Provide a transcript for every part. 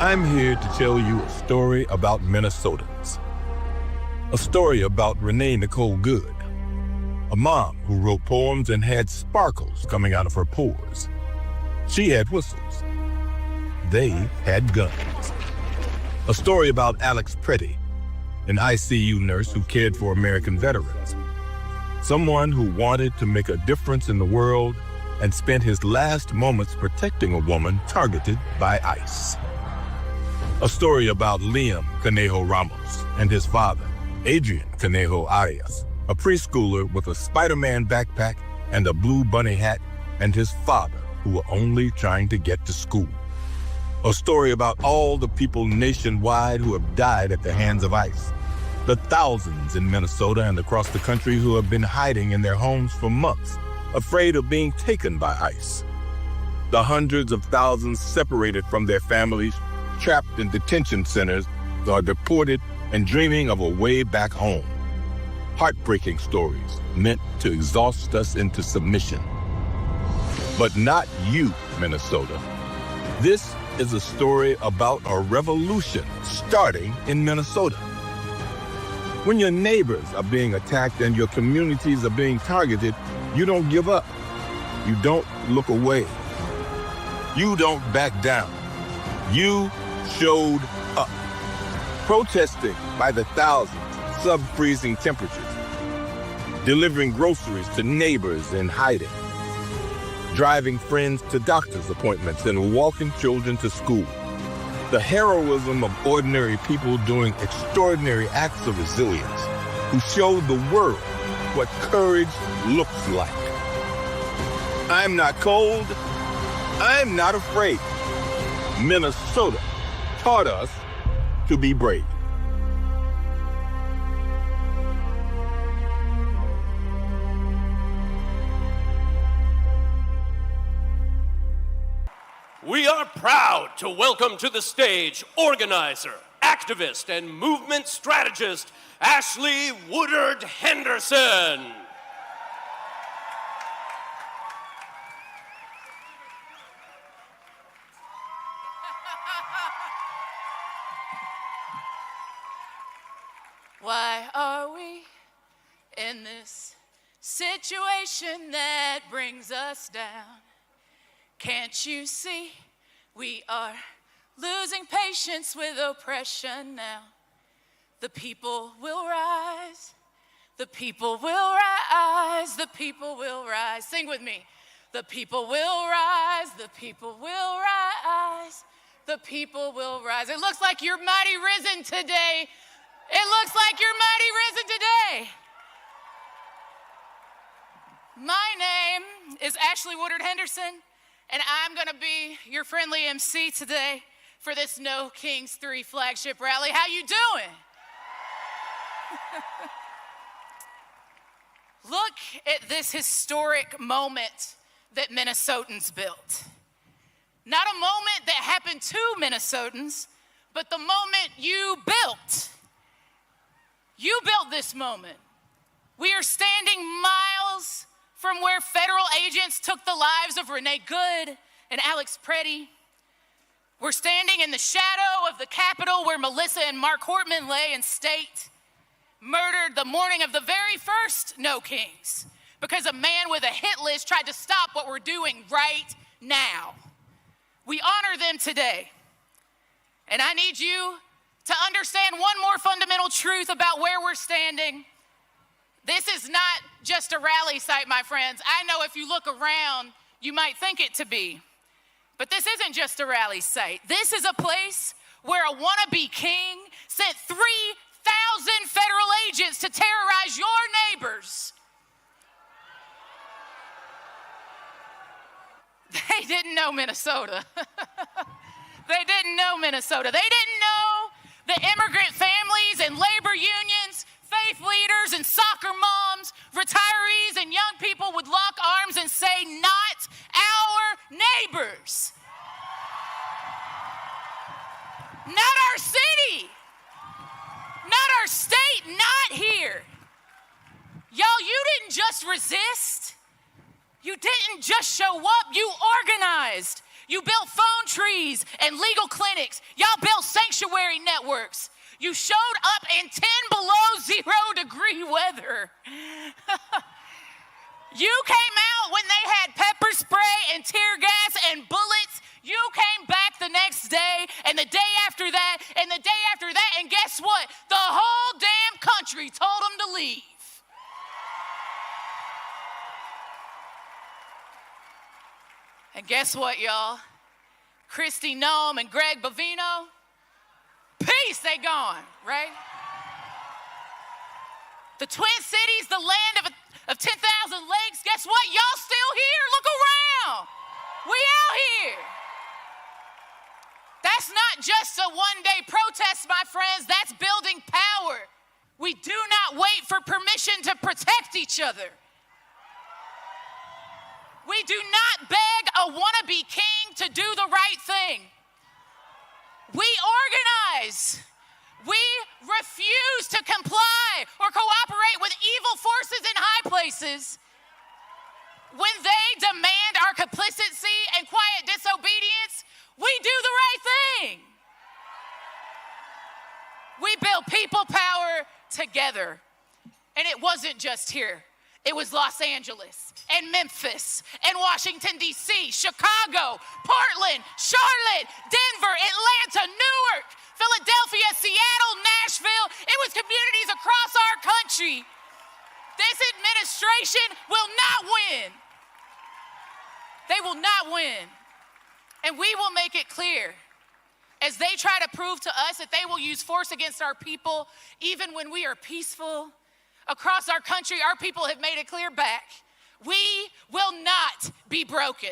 I'm here to tell you a story about Minnesotans. A story about Renee Nicole Good, a mom who wrote poems and had sparkles coming out of her pores. She had whistles. They had guns. A story about Alex Pretty, an ICU nurse who cared for American veterans. Someone who wanted to make a difference in the world and spent his last moments protecting a woman targeted by ICE. A story about Liam Conejo Ramos and his father, Adrian Conejo Arias, a preschooler with a Spider-Man backpack and a blue bunny hat, and his father, who were only trying to get to school. A story about all the people nationwide who have died at the hands of ICE. The thousands in Minnesota and across the country who have been hiding in their homes for months, afraid of being taken by ICE. The hundreds of thousands separated from their families, trapped in detention centers, or deported and dreaming of a way back home. Heartbreaking stories meant to exhaust us into submission. But not you, Minnesota. This is a story about a revolution starting in Minnesota. When your neighbors are being attacked and your communities are being targeted, you don't give up. You don't look away. You don't back down. You showed up, protesting by the thousands, sub-freezing temperatures, delivering groceries to neighbors in hiding, driving friends to doctor's appointments and walking children to school. The heroism of ordinary people doing extraordinary acts of resilience who showed the world what courage looks like. I'm not cold. I'm not afraid. Minnesota taught us to be brave. We are proud to welcome to the stage organizer, activist, and movement strategist, Ashley Woodard Henderson. Why are we in this situation that brings us down? Can't you see we are losing patience with oppression now? The people will rise. The people will rise. The people will rise. Sing with me. The people will rise. The people will rise. The people will rise. It looks like you're mighty risen today. It looks like you're mighty risen today. My name is Ashley Woodard Henderson, and I'm going to be your friendly MC today for this No Kings 3 flagship rally. How you doing? Look at this historic moment that Minnesotans built. Not a moment that happened to Minnesotans, but the moment you built. You built this moment. We are standing miles from where federal agents took the lives of Renee Good and Alex Pretty. We're standing in the shadow of the Capitol where Melissa and Mark Hortman lay in state, murdered the morning of the very first No Kings, because a man with a hit list tried to stop what we're doing right now. We honor them today. And I need you to understand one more fundamental truth about where we're standing. This is not just a rally site, my friends. I know if you look around, you might think it to be. But this isn't just a rally site. This is a place where a wannabe king sent 3,000 federal agents to terrorize your neighbors. They didn't know Minnesota. They didn't know Minnesota. They didn't know the immigrant families and labor unions, faith leaders and soccer moms, retirees and young people would lock arms and say, not our neighbors. Not our city. Not our state. Not here. Y'all, you didn't just resist. You didn't just show up. You organized. You built phone trees and legal clinics. Y'all built sanctuary networks. You showed up in 10 below 0-degree weather. You came out when they had pepper spray and tear gas and bullets. You came back the next day and the day after that and the day after that, and guess what? The whole damn country told them to leave. And guess what, y'all? Kristi Noem and Greg Bovino, peace, they gone, right? The Twin Cities, the land of 10,000 lakes, guess what? Y'all still here. Look around. We out here. That's not just a one-day protest, my friends. That's building power. We do not wait for permission to protect each other. We do not beg a wannabe king to do the right thing. We organize. We refuse to comply or cooperate with evil forces in high places. When they demand our complicity and quiet disobedience, we do the right thing. We build people power together. And it wasn't just here. It was Los Angeles and Memphis and Washington, D.C., Chicago, Portland, Charlotte, Denver, Atlanta, Newark, Philadelphia, Seattle, Nashville. It was communities across our country. This administration will not win. They will not win. And we will make it clear as they try to prove to us that they will use force against our people, even when we are peaceful. Across our country, our people have made it clear back. We will not be broken.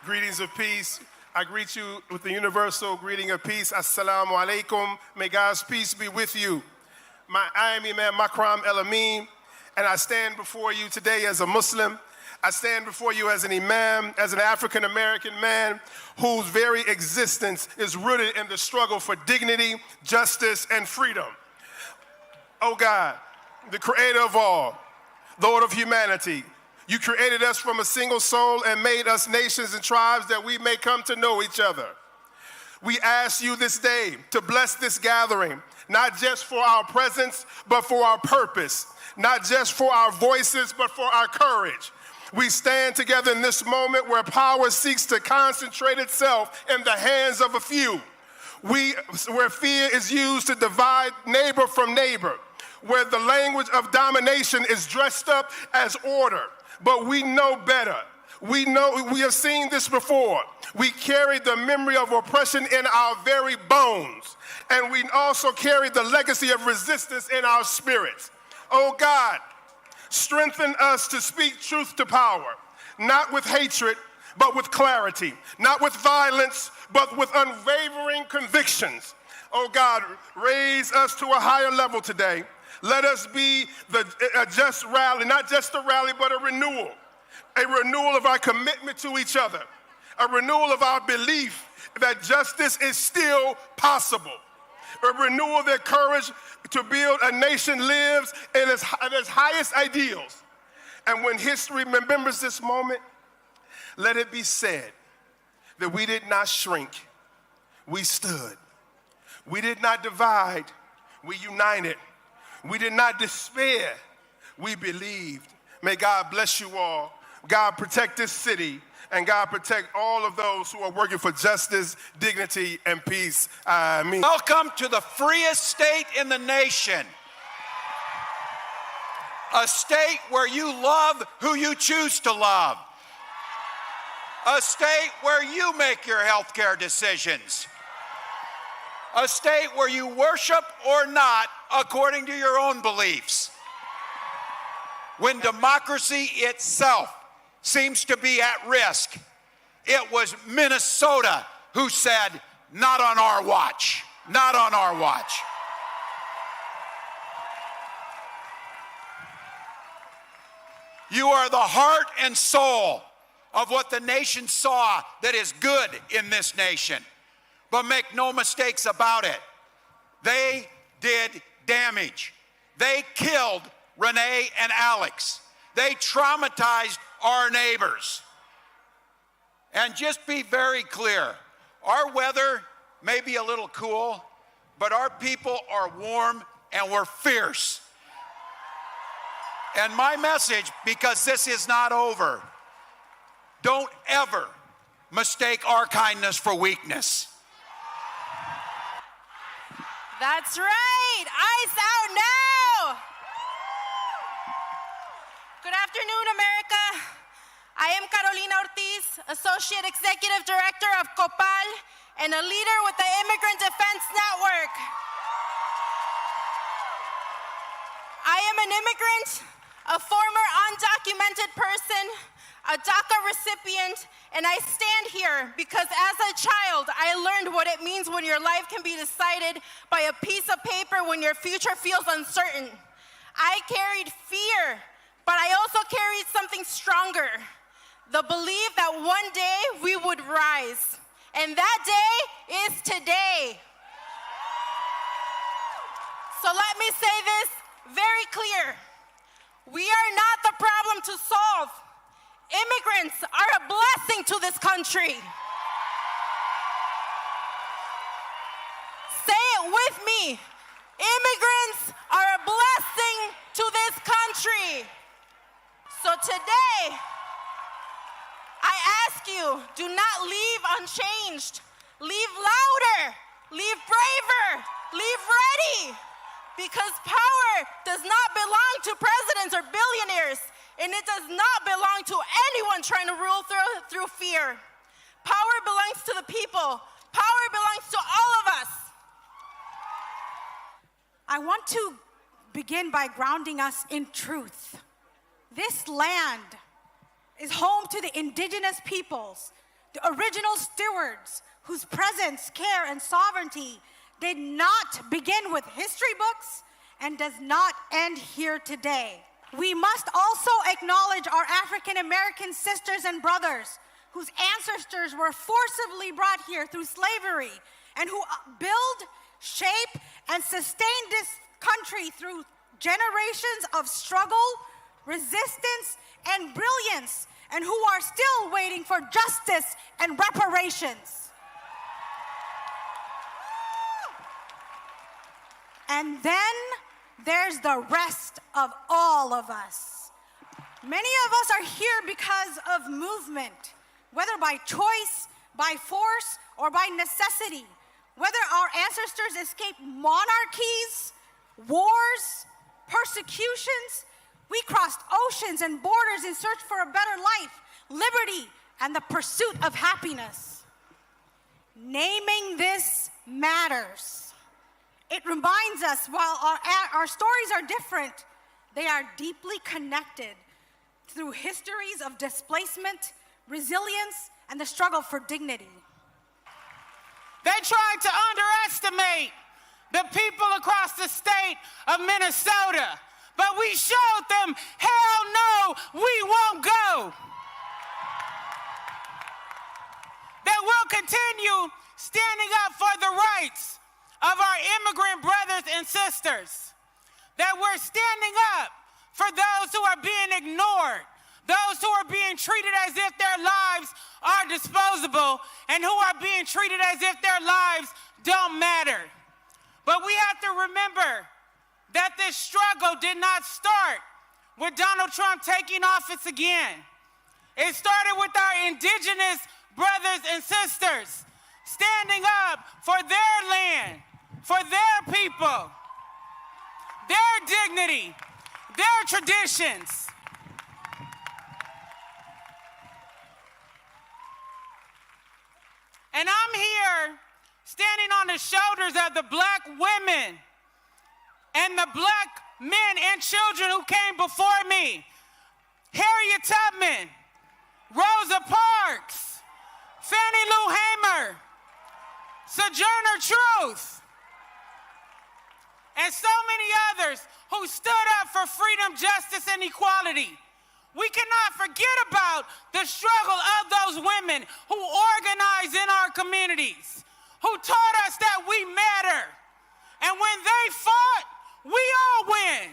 Greetings of peace. I greet you with the universal greeting of peace. Assalamu alaikum. May God's peace be with you. I am Imam Makram El-Amin, and I stand before you today as a Muslim. I stand before you as an imam, as an African-American man whose very existence is rooted in the struggle for dignity, justice, and freedom. Oh God, the creator of all, Lord of humanity, you created us from a single soul and made us nations and tribes that we may come to know each other. We ask you this day to bless this gathering, not just for our presence, but for our purpose, not just for our voices, but for our courage. We stand together in this moment where power seeks to concentrate itself in the hands of a few. Where fear is used to divide neighbor from neighbor, where the language of domination is dressed up as order. But we know better. We have seen this before. We carry the memory of oppression in our very bones, and we also carry the legacy of resistance in our spirits. Oh God, strengthen us to speak truth to power, not with hatred, but with clarity, not with violence, but with unwavering convictions. Oh God, raise us to a higher level today. Let us be a just rally, not just a rally, but a renewal of our commitment to each other, a renewal of our belief that justice is still possible, a renewal of their courage to build a nation lives in its highest ideals. And when history remembers this moment, let it be said that we did not shrink, we stood. We did not divide, we united. We did not despair, we believed. May God bless you all. God protect this city, and God protect all of those who are working for justice, dignity, and peace. Amen. Welcome to the freest state in the nation. A state where you love who you choose to love. A state where you make your health care decisions. A state where you worship or not according to your own beliefs. When democracy itself seems to be at risk, it was Minnesota who said, not on our watch, not on our watch. You are the heart and soul of what the nation saw that is good in this nation. But make no mistakes about it, they did damage. They killed Renee and Alex. They traumatized our neighbors. And just be very clear, our weather may be a little cool, but our people are warm and we're fierce. And my message, because this is not over, don't ever mistake our kindness for weakness. That's right. Ice out now. Good afternoon, America. I am Carolina Ortiz, Associate Executive Director of COPAL and a leader with the Immigrant Defense Network. I am an immigrant, a former undocumented person, a DACA recipient, and I stand here because as a child, I learned what it means when your life can be decided by a piece of paper when your future feels uncertain. I carried fear, but I also carried something stronger, the belief that one day we would rise, and that day is today. So let me say this very clear. We are not the problem to solve. Immigrants are a blessing to this country. Say it with me. Immigrants are a blessing to this country. So today, I ask you, do not leave unchanged. Leave louder, leave braver, leave ready. Because power does not belong to presidents or billionaires, and it does not belong to anyone trying to rule through fear. Power belongs to the people. Power belongs to all of us. I want to begin by grounding us in truth. This land is home to the indigenous peoples, the original stewards whose presence, care, and sovereignty did not begin with history books and does not end here today. We must also acknowledge our African American sisters and brothers whose ancestors were forcibly brought here through slavery and who build, shape, and sustain this country through generations of struggle, resistance, and brilliance, and who are still waiting for justice and reparations. And then there's the rest of all of us. Many of us are here because of movement, whether by choice, by force, or by necessity. Whether our ancestors escaped monarchies, wars, persecutions, we crossed oceans and borders in search for a better life, liberty, and the pursuit of happiness. Naming this matters. It reminds us, while our stories are different, they are deeply connected through histories of displacement, resilience, and the struggle for dignity. They tried to underestimate the people across the state of Minnesota, but we showed them, hell no, we won't go. That we'll continue standing up for the rights of our immigrant brothers and sisters. That we're standing up for those who are being ignored, those who are being treated as if their lives are disposable and who are being treated as if their lives don't matter. But we have to remember that this struggle did not start with Donald Trump taking office again. It started with our indigenous brothers and sisters standing up for their land, for their people, their dignity, their traditions. And I'm here standing on the shoulders of the black women and the black men and children who came before me. Harriet Tubman, Rosa Parks, Fannie Lou Hamer, Sojourner Truth, and so many others who stood up for freedom, justice, and equality. We cannot forget about the struggle of those women who organized in our communities, who taught us that we matter. And when they fought, we all win.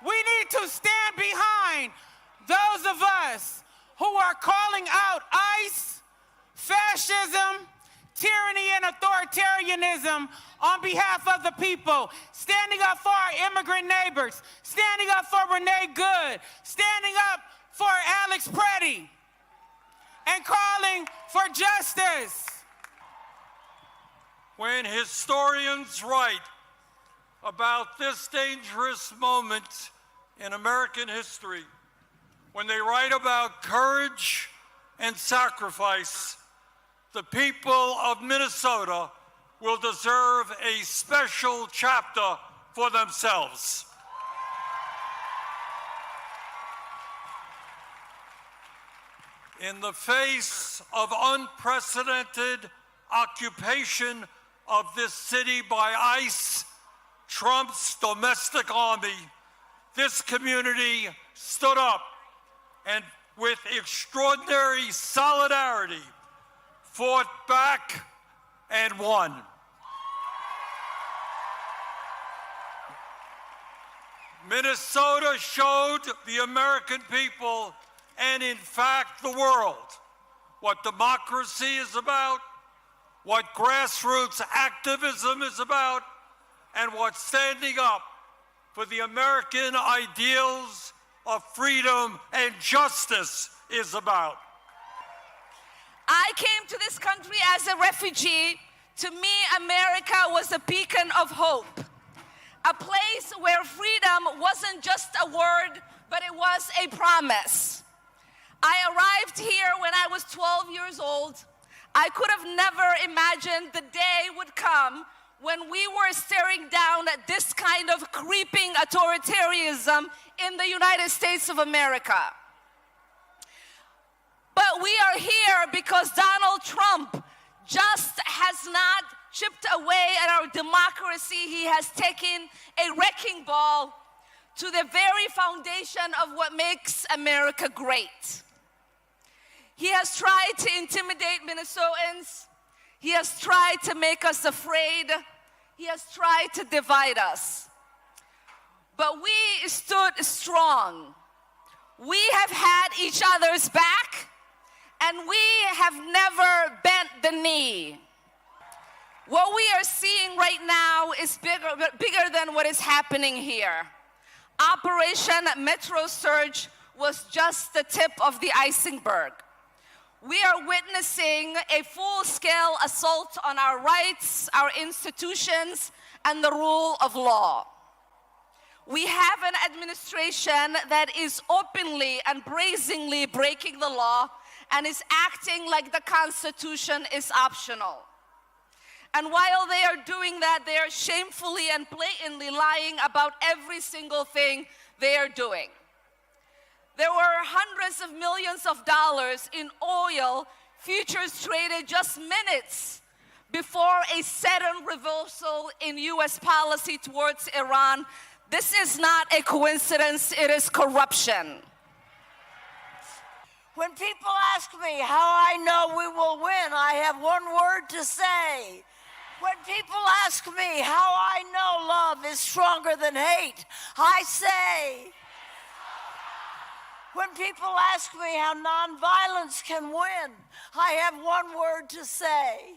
We need to stand behind those of us who are calling out ICE, fascism, tyranny, and authoritarianism on behalf of the people, standing up for our immigrant neighbors, standing up for Renee Good, standing up for Alex Preddy, and calling for justice. When historians write about this dangerous moment in American history, when they write about courage and sacrifice, the people of Minnesota will deserve a special chapter for themselves. In the face of unprecedented occupation of this city by ICE, Trump's domestic army, this community stood up and with extraordinary solidarity fought back and won. Minnesota showed the American people and in fact the world what democracy is about, what grassroots activism is about, and what standing up for the American ideals of freedom and justice is about. I came to this country as a refugee. To me, America was a beacon of hope, a place where freedom wasn't just a word, but it was a promise. I arrived here when I was 12 years old. I could have never imagined the day would come when we were staring down at this kind of creeping authoritarianism in the United States of America. But we are here because Donald Trump just has not chipped away at our democracy. He has taken a wrecking ball to the very foundation of what makes America great. He has tried to intimidate Minnesotans. He has tried to make us afraid. He has tried to divide us. But we stood strong. We have had each other's back, and we have never bent the knee. What we are seeing right now is bigger than what is happening here. Operation Metro Surge was just the tip of the iceberg. We are witnessing a full-scale assault on our rights, our institutions, and the rule of law. We have an administration that is openly and brazenly breaking the law and is acting like the Constitution is optional. And while they are doing that, they are shamefully and blatantly lying about every single thing they are doing. There were hundreds of millions of dollars in oil futures traded just minutes before a sudden reversal in U.S. policy towards Iran. This is not a coincidence, it is corruption. When people ask me how I know we will win, I have one word to say. When people ask me how I know love is stronger than hate, I say. When people ask me how nonviolence can win, I have one word to say.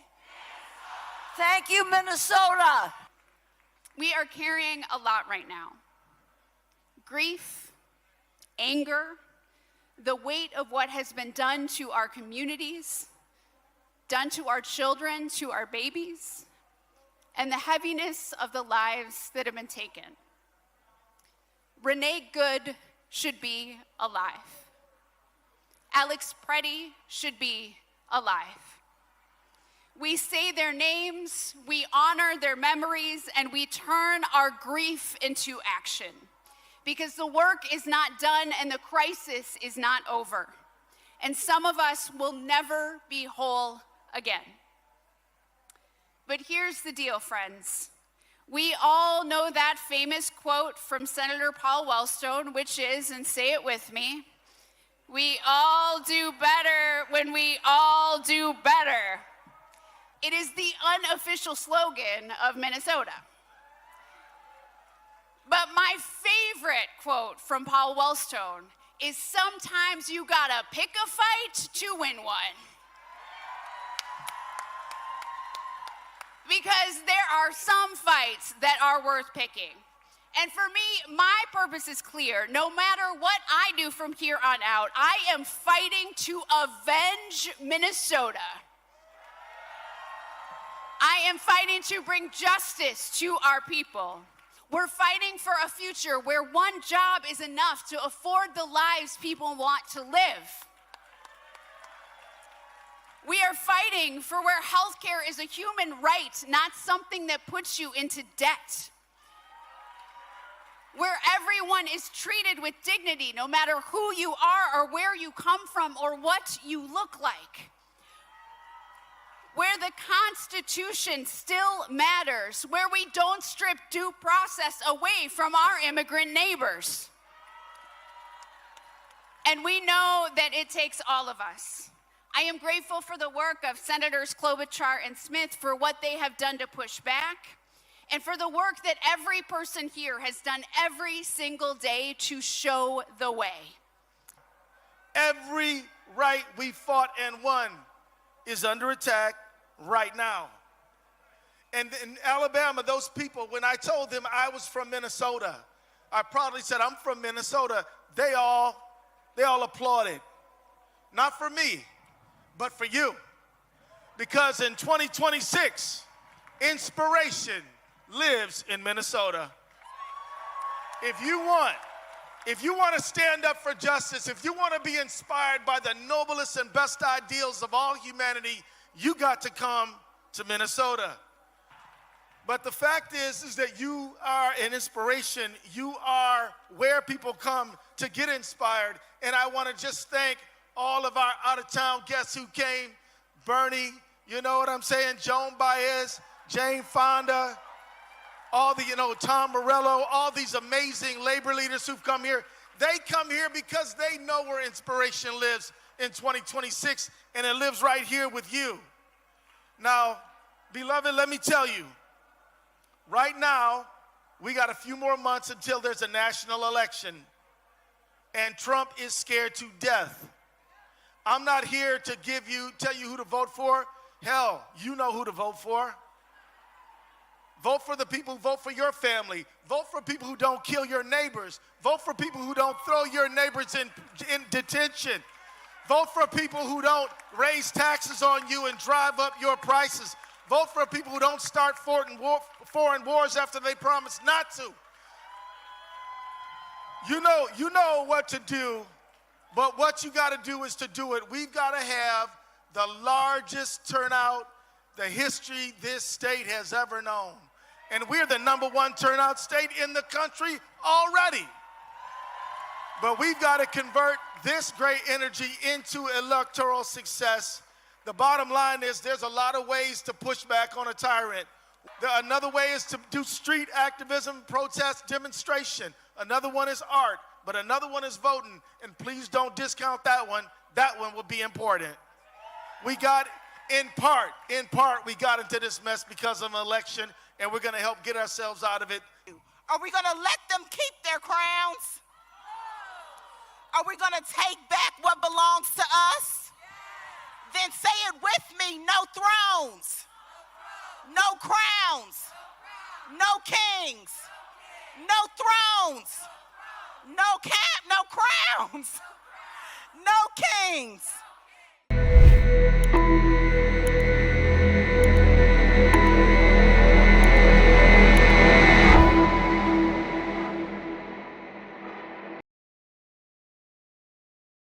Thank you, Minnesota. We are carrying a lot right now. Grief, anger, the weight of what has been done to our communities, done to our children, to our babies, and the heaviness of the lives that have been taken. Renee Good should be alive. Alex Preddy should be alive. We say their names, we honor their memories, and we turn our grief into action. Because the work is not done and the crisis is not over. And some of us will never be whole again. But here's the deal, friends. We all know that famous quote from Senator Paul Wellstone, which is, and say it with me, we all do better when we all do better. It is the unofficial slogan of Minnesota. But my favorite quote from Paul Wellstone is sometimes you gotta pick a fight to win one. Because there are some fights that are worth picking. And for me, my purpose is clear. No matter what I do from here on out, I am fighting to avenge Minnesota. I am fighting to bring justice to our people. We're fighting for a future where one job is enough to afford the lives people want to live. We are fighting for where healthcare is a human right, not something that puts you into debt. Where everyone is treated with dignity, no matter who you are or where you come from or what you look like. Where the Constitution still matters, where we don't strip due process away from our immigrant neighbors. And we know that it takes all of us. I am grateful for the work of Senators Klobuchar and Smith for what they have done to push back, and for the work that every person here has done every single day to show the way. Every right we fought and won is under attack right now. And in Alabama, those people, when I told them I was from Minnesota, I proudly said, I'm from Minnesota. They all applauded. Not for me, but for you. Because in 2026, inspiration lives in Minnesota. If you want to stand up for justice, if you want to be inspired by the noblest and best ideals of all humanity, you got to come to Minnesota. But the fact is that you are an inspiration. You are where people come to get inspired. And I want to just thank all of our out-of-town guests who came. Bernie, you know what I'm saying? Joan Baez, Jane Fonda, all the, Tom Morello, all these amazing labor leaders who've come here. They come here because they know where inspiration lives in 2026, and it lives right here with you. Now, beloved, let me tell you, right now, we got a few more months until there's a national election, and Trump is scared to death. I'm not here to tell you who to vote for. Hell, you know who to vote for. Vote for the people who vote for your family. Vote for people who don't kill your neighbors. Vote for people who don't throw your neighbors in detention. Vote for people who don't raise taxes on you and drive up your prices. Vote for people who don't start foreign wars after they promise not to. You know what to do, but what you got to do is to do it. We've got to have the largest turnout the history this state has ever known. And we're the #1 turnout state in the country already. But we've got to convert this great energy into electoral success. The bottom line is there's a lot of ways to push back on a tyrant. Another way is to do street activism, protest, demonstration. Another one is art, but another one is voting. And please don't discount that one. That one will be important. We got, in part, we got into this mess because of an election, and we're going to help get ourselves out of it. Are we going to let them keep their crowns? Are we going to take back what belongs to us? Then say it with me, no thrones, no crowns, no kings, no thrones, no crowns, no kings.